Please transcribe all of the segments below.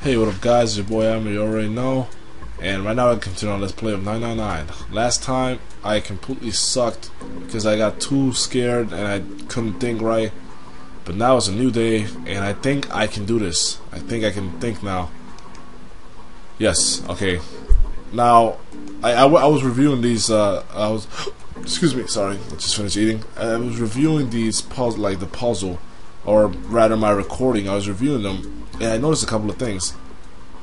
Hey, what up guys, your boy Amber, you already know. And right now I continue on Let's Play of 999. Last time I completely sucked because I got too scared and I couldn't think right. But now it's a new day and I think I can do this. I think I can think now. Yes, okay. Now, I was reviewing these, excuse me, sorry, I just finished eating. I was reviewing these puzzle, like the puzzle, or rather my recording, I was reviewing them. And I noticed a couple of things.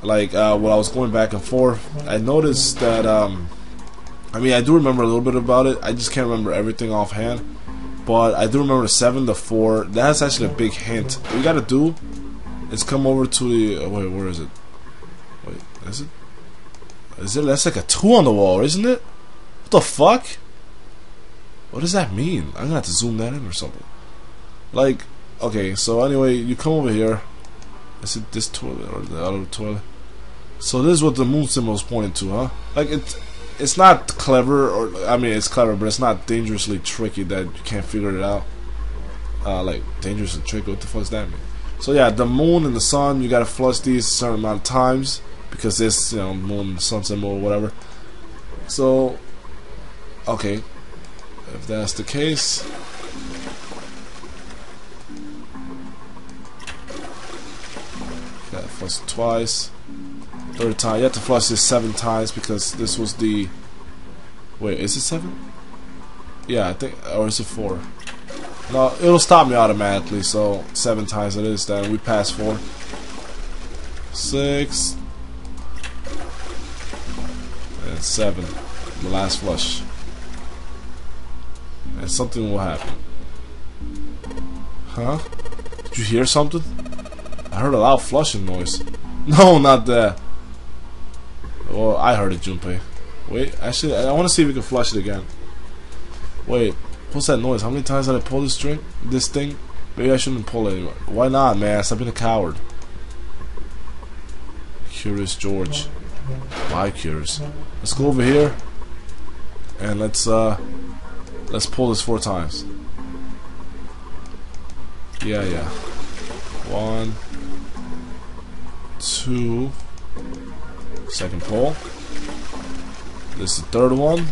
Like, while I was going back and forth, I noticed that, I mean, I do remember a little bit about it. I just can't remember everything offhand. But I do remember the 7 to 4. That's actually a big hint. What you gotta do is come over to the, wait, where is it? Wait, is it? Is it? That's like a 2 on the wall, isn't it? What the fuck? What does that mean? I'm gonna have to zoom that in or something. Like, okay, so anyway, you come over here. Is it this toilet or the other toilet? So this is what the moon symbol is pointing to, huh? Like it's not clever, or I mean it's clever, but it's not dangerously tricky that you can't figure it out. Like dangerously tricky, what the fuck does that mean? So yeah, the moon and the sun, you gotta flush these a certain amount of times because this, you know, moon and sun symbol or whatever. So okay, if that's the case. Gotta flush it twice. Third time. You have to flush this 7 times because this was the... Wait, is it 7? Yeah, I think... Or is it 4? No, it'll stop me automatically, so 7 times it is. Then we pass 4. 6. And 7. The last flush. And something will happen. Huh? Did you hear something? I heard a loud flushing noise. No, not that. Well, I heard it, Junpei. Wait, actually, I want to see if we can flush it again. Wait, what's that noise? How many times did I pull this string? This thing? Maybe I shouldn't pull it anymore. Why not, man? Stop being a coward. Curious George. Why curious? Let's go over here and let's pull this 4 times. Yeah. 1, 2. Second pull. This is the 3rd one.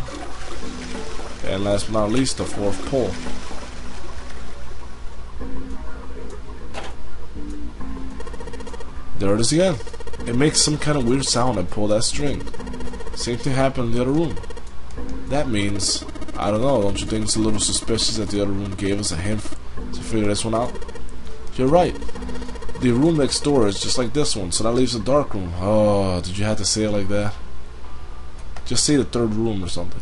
And last but not least, the 4th pull. There it is again. It makes some kind of weird sound. I pull that string. Same thing happened in the other room. That means, I don't know, don't you think it's a little suspicious that the other room gave us a hint to figure this one out? You're right. The room next door is just like this one, so that leaves a dark room. Oh, did you have to say it like that? Just say the 3rd room or something.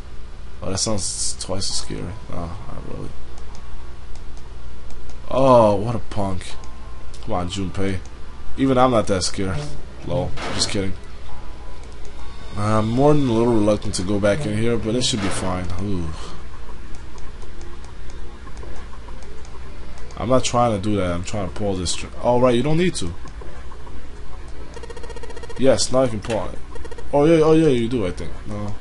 Oh, that sounds twice as scary. No, not really. Oh, what a punk. Come on, Junpei. Even I'm not that scared. Lol, just kidding. I'm more than a little reluctant to go back in here, but it should be fine. Ooh. I'm not trying to do that. I'm trying to pull this string. Oh, right, you don't need to. Yes, now you can pull on it. Oh yeah, you do, I think. No.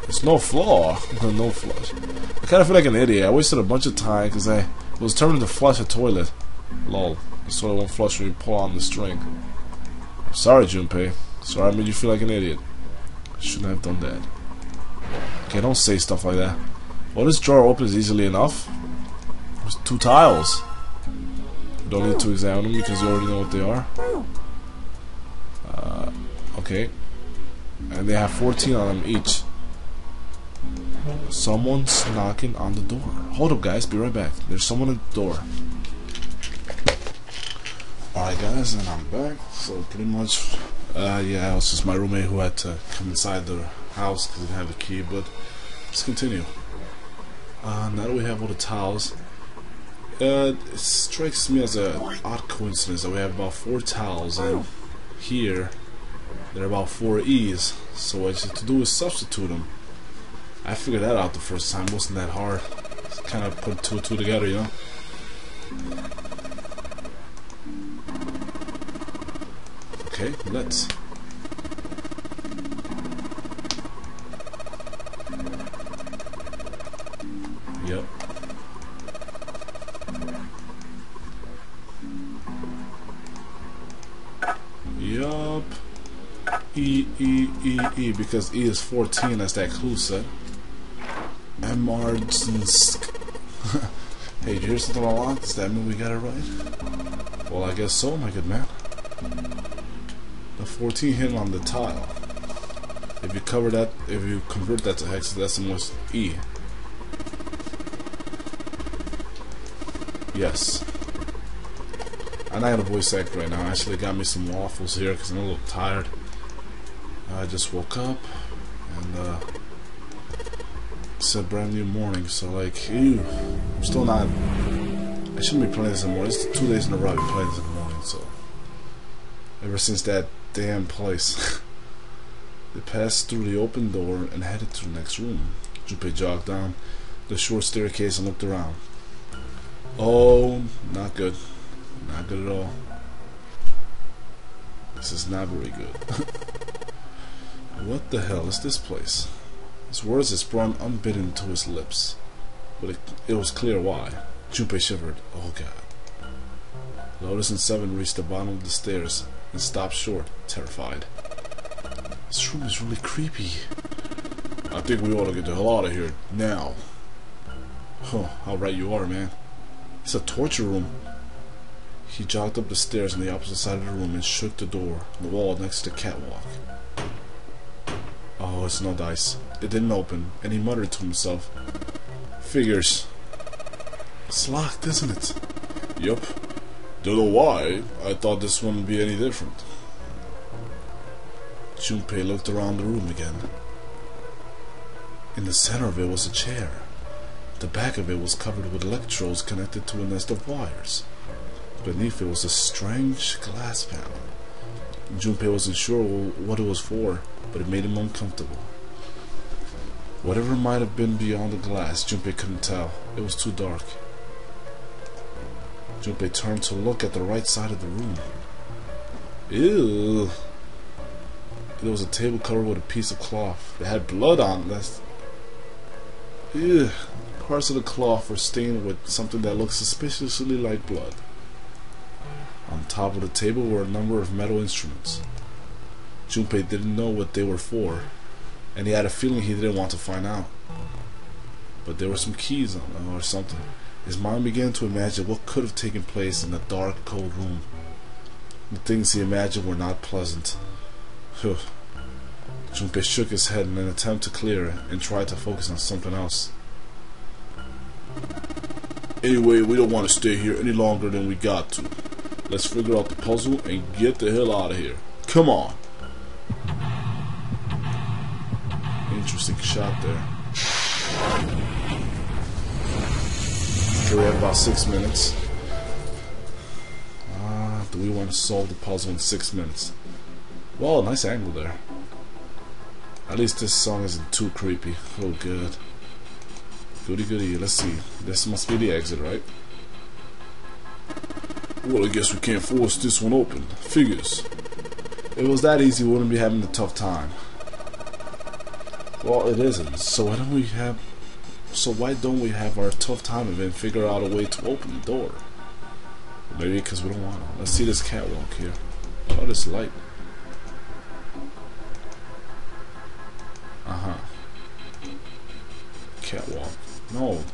It's no flaw. No flush. I kind of feel like an idiot. I wasted a bunch of time because I was determined to flush a toilet. Lol. So it won't flush when you pull on the string. I'm sorry, Junpei. Sorry I made you feel like an idiot. I shouldn't have done that. Okay, don't say stuff like that. Well, this drawer opens easily enough. There's 2 tiles. You don't need to examine them because you already know what they are. Okay. And they have 14 on them each. Someone's knocking on the door. Hold up, guys. Be right back. There's someone at the door. Alright, guys, and I'm back. So, pretty much, yeah, it was just my roommate who had to come inside the house because he didn't have a key, but let's continue. Now that we have all the tiles, it strikes me as an odd coincidence that we have about 4 tiles, and here there are about 4 E's. So what you have to do is substitute them. I figured that out the first time. It wasn't that hard. Just kind of put 2 and 2 together, you know. Okay, let's. Yep. Yup. E, E, E, E, because E is 14, as that clue said. Emergensk. Hey, did you hear something along? Does that mean we got it right? Well, I guess so, my good man. The 14 hidden on the tile. If you convert that to hexadecimal, E. Yes. I'm not gonna voice act right now. I actually got me some waffles here because I'm a little tired. I just woke up and it's a brand new morning, so like, ew, I'm still not. I shouldn't be playing this in the morning. It's 2 days in a row I've been playing this in the morning, so ever since that damn place. They passed through the open door and headed to the next room. Junpei jogged down the short staircase and looked around. Oh, not good. Not good at all. This is not very good. What the hell is this place? His words had sprung unbidden to his lips, but it was clear why. Junpei shivered. Oh god. Lotus and Seven reached the bottom of the stairs and stopped short, terrified. This room is really creepy. I think we ought to get the hell out of here now. Huh, how right you are, man. It's a torture room. He jogged up the stairs on the opposite side of the room and shook the door on the wall next to the catwalk. Oh, it's no dice. It didn't open, and he muttered to himself. Figures. It's locked, isn't it? Yup. Don't know why. I thought this one would be any different. Junpei looked around the room again. In the center of it was a chair. The back of it was covered with electrodes connected to a nest of wires. Beneath it was a strange glass panel. Junpei wasn't sure what it was for, but it made him uncomfortable. Whatever might have been beyond the glass, Junpei couldn't tell. It was too dark. Junpei turned to look at the right side of the room. Ew. There was a table covered with a piece of cloth that had blood on it. Ew. Parts of the cloth were stained with something that looked suspiciously like blood. On top of the table were a number of metal instruments. Junpei didn't know what they were for, and he had a feeling he didn't want to find out. But there were some keys on them or something. His mind began to imagine what could have taken place in the dark, cold room. The things he imagined were not pleasant. Junpei shook his head in an attempt to clear it and tried to focus on something else. Anyway, we don't want to stay here any longer than we got to. Let's figure out the puzzle and get the hell out of here. Come on! Interesting shot there. Okay, we have about 6 minutes. Do we want to solve the puzzle in 6 minutes? Well, nice angle there. At least this song isn't too creepy. Oh, good. Goody goody, let's see. This must be the exit, right? Well, I guess we can't force this one open. Figures. If it was that easy, we wouldn't be having a tough time. Well, it isn't. So why don't we have our tough time and then figure out a way to open the door? Maybe because we don't want to. Let's see this catwalk here. Oh, this light. Catwalk. No,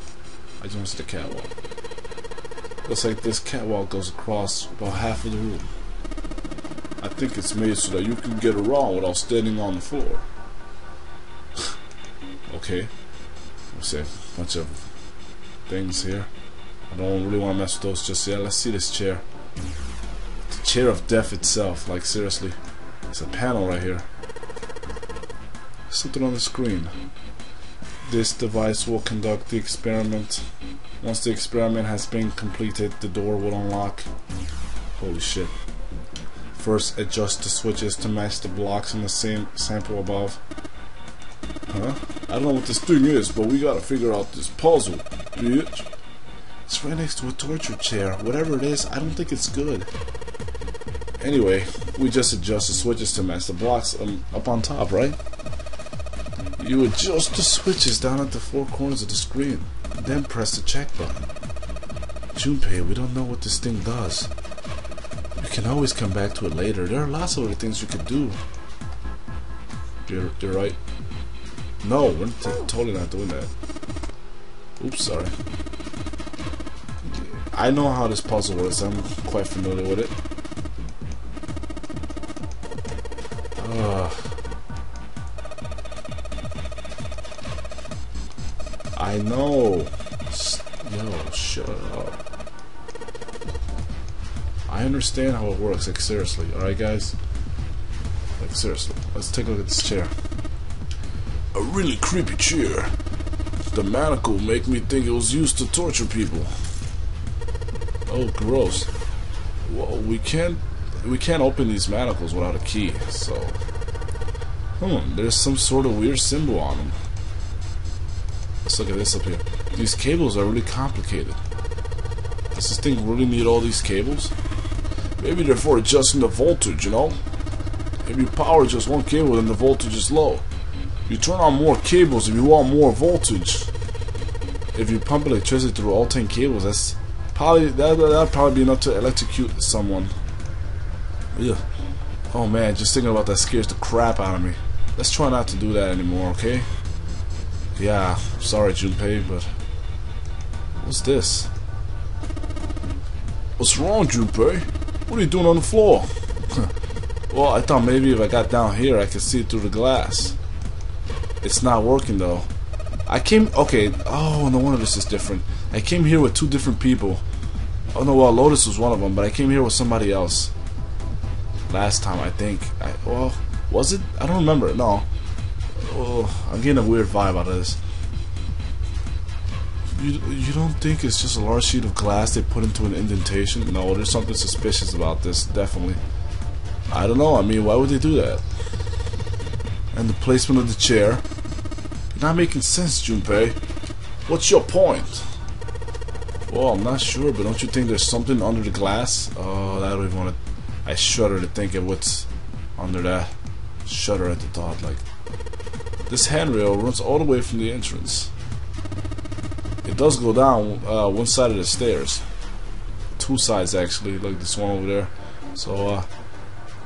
I just want to see the catwalk. Looks like this catwalk goes across about half of the room. I think it's made so that you can get around without standing on the floor. Okay. Let's see a bunch of things here. I don't really want to mess with those just yet. Let's see this chair. The chair of death itself. Like, seriously. It's a panel right here. Something on the screen. This device will conduct the experiment. Once the experiment has been completed, the door will unlock. Holy shit. First, adjust the switches to match the blocks in the same sample above. Huh? I don't know what this thing is, but we gotta figure out this puzzle, bitch. It's right next to a torture chair. Whatever it is, I don't think it's good. Anyway, we just adjust the switches to match the blocks up on top, right? You adjust the switches down at the four corners of the screen, then press the check button. Junpei, we don't know what this thing does. We can always come back to it later. There are lots of other things you could do. You're right. No, we're totally not doing that. Oops, sorry. I know how this puzzle works. I'm quite familiar with it. I know. Yo, shut up. I understand how it works, like seriously, alright guys? Like seriously, let's take a look at this chair. A really creepy chair. The manacle make me think it was used to torture people. Oh, gross. Well, we can't open these manacles without a key, so... there's some sort of weird symbol on them. Let's look at this up here. These cables are really complicated. Does this thing really need all these cables? Maybe they're for adjusting the voltage, you know? If you power just one cable, then the voltage is low. You turn on more cables if you want more voltage. If you pump electricity through all 10 cables, that's probably that'd probably be enough to electrocute someone. Ugh. Oh man, just thinking about that scares the crap out of me. Let's try not to do that anymore, okay? Yeah, sorry Junpei, but what's this? What's wrong, Junpei? What are you doing on the floor? Well, I thought maybe if I got down here I could see through the glass. It's not working though. Okay, oh, no wonder this is different. I came here with two different people. Oh no, well, Lotus was one of them, but I came here with somebody else. Last time, I think. Well, was it? I don't remember. No. Oh, I'm getting a weird vibe out of this. You don't think it's just a large sheet of glass they put into an indentation? No, there's something suspicious about this, definitely. I don't know, I mean, why would they do that? And the placement of the chair. You're not making sense, Junpei. What's your point? Well, I'm not sure, but don't you think there's something under the glass? Oh, I don't even want to... I shudder to think of what's under that. Shudder at the thought, like... This handrail runs all the way from the entrance. It does go down one side of the stairs. Two sides, actually, like this one over there. So,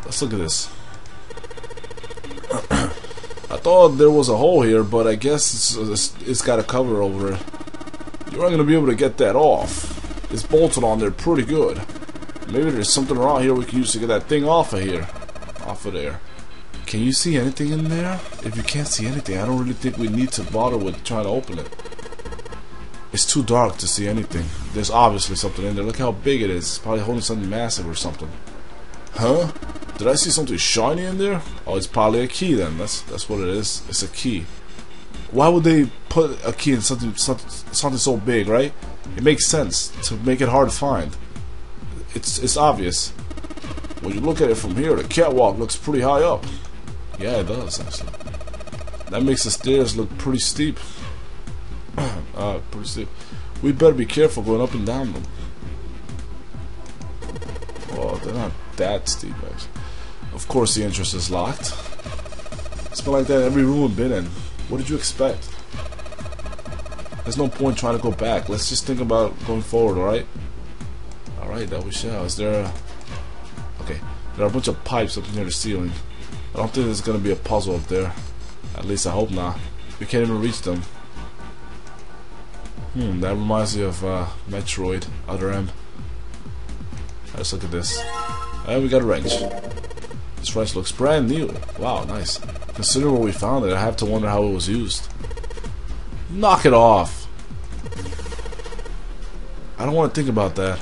let's look at this. I thought there was a hole here, but I guess it's got a cover over it. You aren't going to be able to get that off. It's bolted on there pretty good. Maybe there's something around here we can use to get that thing off of here. Off of there. Can you see anything in there? If you can't see anything, I don't really think we need to bother with trying to open it. It's too dark to see anything. There's obviously something in there. Look how big it is. It's probably holding something massive or something. Huh? Did I see something shiny in there? Oh, it's probably a key then. That's what it is. It's a key. Why would they put a key in something so big, right? It makes sense to make it hard to find. It's obvious. When you look at it from here, the catwalk looks pretty high up. Yeah, it does actually. That makes the stairs look pretty steep. Pretty steep. We better be careful going up and down them. Well, they're not that steep actually. Of course the entrance is locked. It's been like that in every room we've been in. What did you expect? There's no point trying to go back. Let's just think about going forward, alright? Alright, that we shall. Is there a... Okay, there are a bunch of pipes up near the ceiling. I don't think there's gonna be a puzzle up there. At least I hope not. We can't even reach them. That reminds me of Metroid, Other M. Let's look at this. And we got a wrench. This wrench looks brand new. Wow, nice. Considering where we found it, I have to wonder how it was used. Knock it off! I don't want to think about that.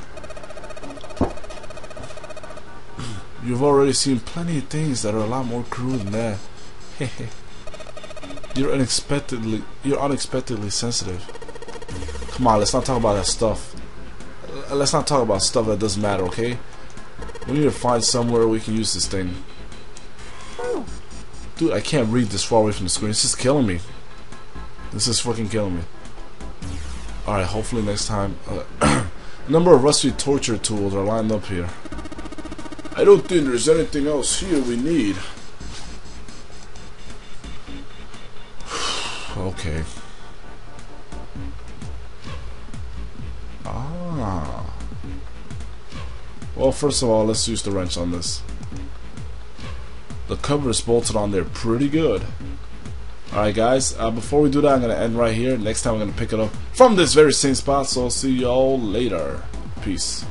You've already seen plenty of things that are a lot more cruel than that. You're unexpectedly sensitive. Come on, let's not talk about that stuff. Let's not talk about stuff that doesn't matter, okay? We need to find somewhere we can use this thing. Dude, I can't read this far away from the screen. It's just killing me. This is fucking killing me. Alright, hopefully next time. A number of rusty torture tools are lined up here. I don't think there's anything else here we need. Okay. Well, first of all, let's use the wrench on this. The cover is bolted on there pretty good. Alright guys, before we do that, I'm going to end right here. Next time I'm going to pick it up from this very same spot, so I'll see y'all later. Peace.